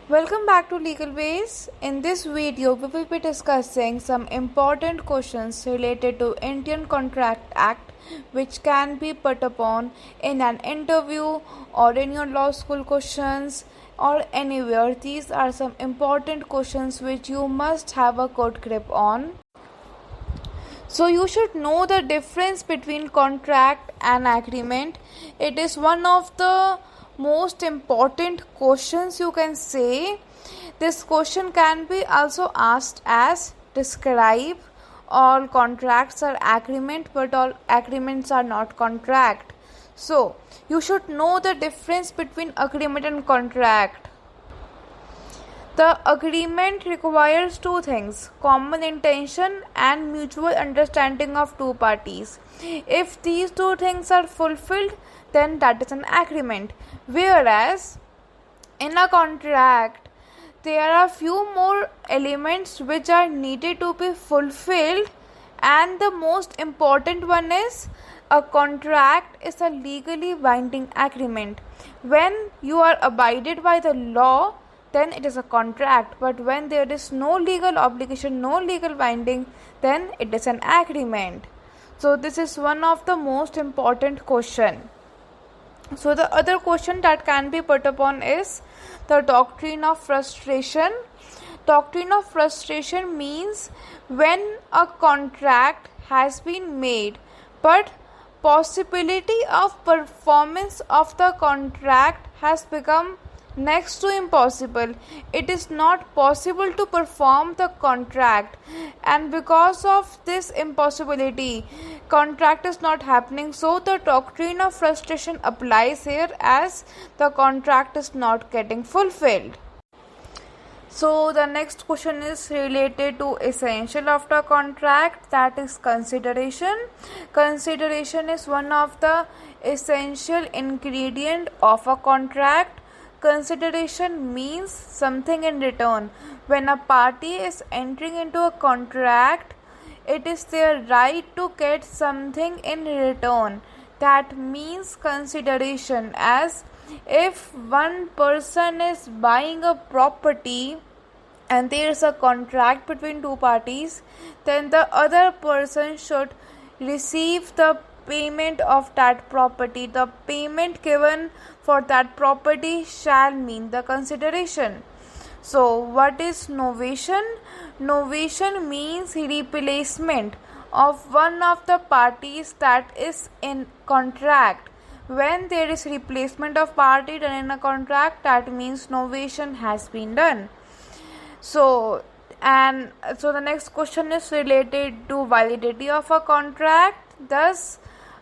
Welcome back to Legal Ways. In this video, we will be discussing some important questions related to Indian Contract Act which can be put upon in an interview or in your law school questions or anywhere. These are some important questions which you must have a good grip on. So you should know the difference between contract and agreement. It is one of the most important questions you can say. This question can be also asked as describe all contracts are agreement but all agreements are not contract. So you should know the difference between agreement and contract. The agreement requires two things: common intention and mutual understanding of two parties. If these two things are fulfilled, then that is an agreement. Whereas in a contract, there are few more elements which are needed to be fulfilled, and the most important one is a contract is a legally binding agreement. When you are abided by the law, then it is a contract, but when there is no legal obligation, no legal binding, then it is an agreement. So this is one of the most important question. So the other question that can be put upon is the doctrine of frustration. Doctrine of frustration means when a contract has been made but possibility of performance of the contract has become next to impossible. It is not possible to perform the contract, and because of this impossibility, contract is not happening. So the doctrine of frustration applies here as the contract is not getting fulfilled. So the next question is related to essential of the contract, that is consideration. Consideration is one of the essential ingredient of a contract. Consideration means something in return. When a party is entering into a contract, it is their right to get something in return. That means consideration. As if one person is buying a property and there is a contract between two parties, then the other person should receive the payment of that property. The payment given for that property shall mean the consideration. So what is novation? Novation means replacement of one of the parties that is in contract. When there is replacement of party done in a contract, that means novation has been done. So the next question is related to validity of a contract. Thus,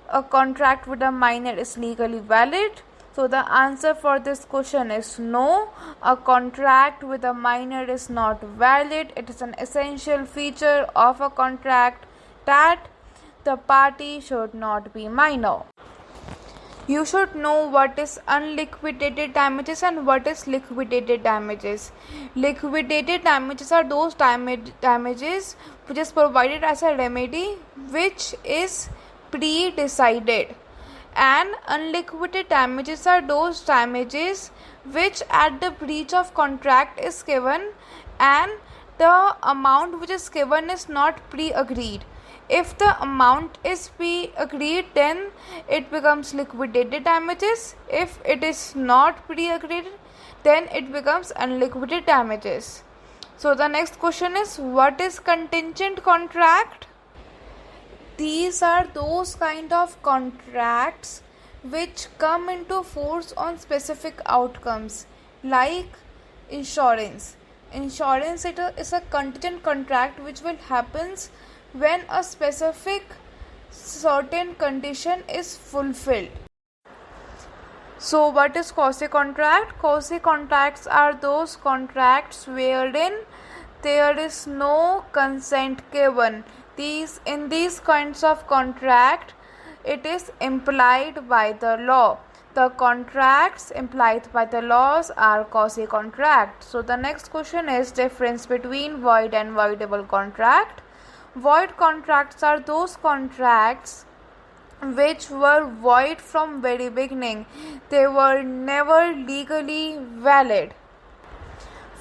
a contract with a minor is legally valid. So the answer for this question is no. A contract with a minor is not valid. It is an essential feature of a contract that the party should not be minor. You should know what is unliquidated damages and what is liquidated damages. Liquidated damages are those damages which is provided as a remedy which is pre-decided, and unliquidated damages are those damages which at the breach of contract is given and the amount which is given is not pre-agreed. If the amount is pre-agreed, then it becomes liquidated damages. If it is not pre-agreed, then it becomes unliquidated damages. So the next question is, what is contingent contract? These are those kind of contracts which come into force on specific outcomes, like insurance. Insurance is a contingent contract which will happens when a specific certain condition is fulfilled. So what is quasi contract? Quasi contracts are those contracts wherein there is no consent given. In these kinds of contract, it is implied by the law. The contracts implied by the laws are quasi contract. So the next question is difference between void and voidable contract. Void contracts are those contracts which were void from very beginning. They were never legally valid.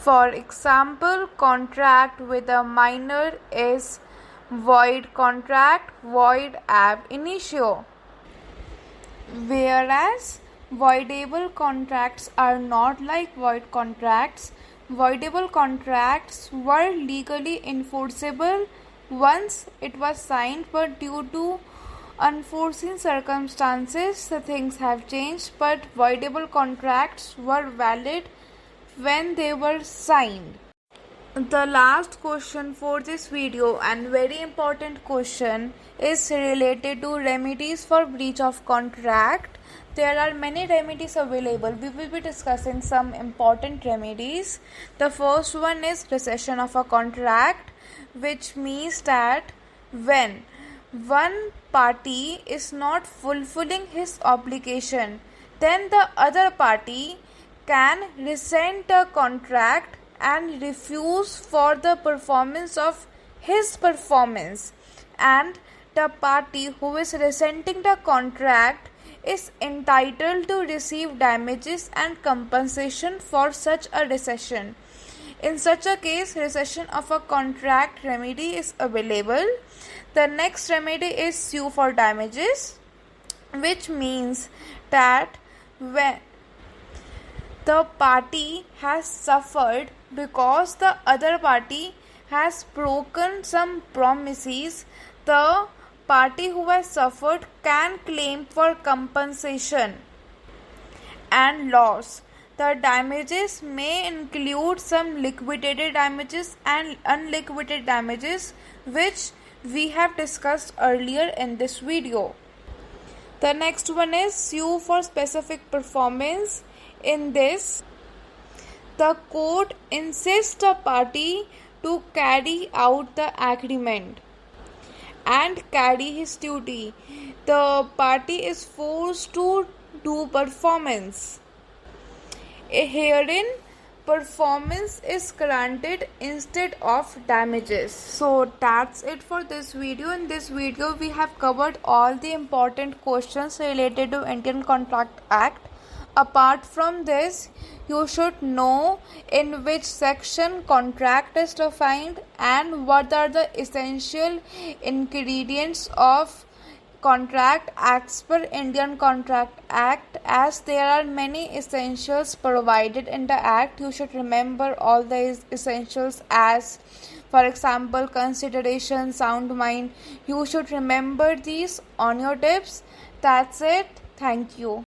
For example, contract with a minor is void contract, void ab initio. Whereas voidable contracts are not like void contracts. Voidable contracts were legally enforceable once it was signed, but due to unforeseen circumstances, the things have changed. But voidable contracts were valid when they were signed. The last question for this video, and very important question, is related to remedies for breach of contract. There are many remedies available. We will be discussing some important remedies. The first one is rescission of a contract, which means that when one party is not fulfilling his obligation, then the other party can rescind the contract and refuse for the performance of his performance, and the party who is rescinding the contract is entitled to receive damages and compensation for such a rescission. In such a case, rescission of a contract remedy is available. The next remedy is sue for damages, which means that when the party has suffered because the other party has broken some promises, the party who has suffered can claim for compensation and loss. The damages may include some liquidated damages and unliquidated damages, which we have discussed earlier in this video. The next one is sue for specific performance. In this, the court insists the party to carry out the agreement and carry his duty. The party is forced to do performance. Herein, performance is granted instead of damages. So that's it for this video. In this video, we have covered all the important questions related to Indian Contract Act. Apart from this, you should know in which section contract is defined and what are the essential ingredients of contract as per Indian Contract Act. As there are many essentials provided in the act, you should remember all the essentials, as for example consideration, sound mind. You should remember these on your tips. That's it. Thank you.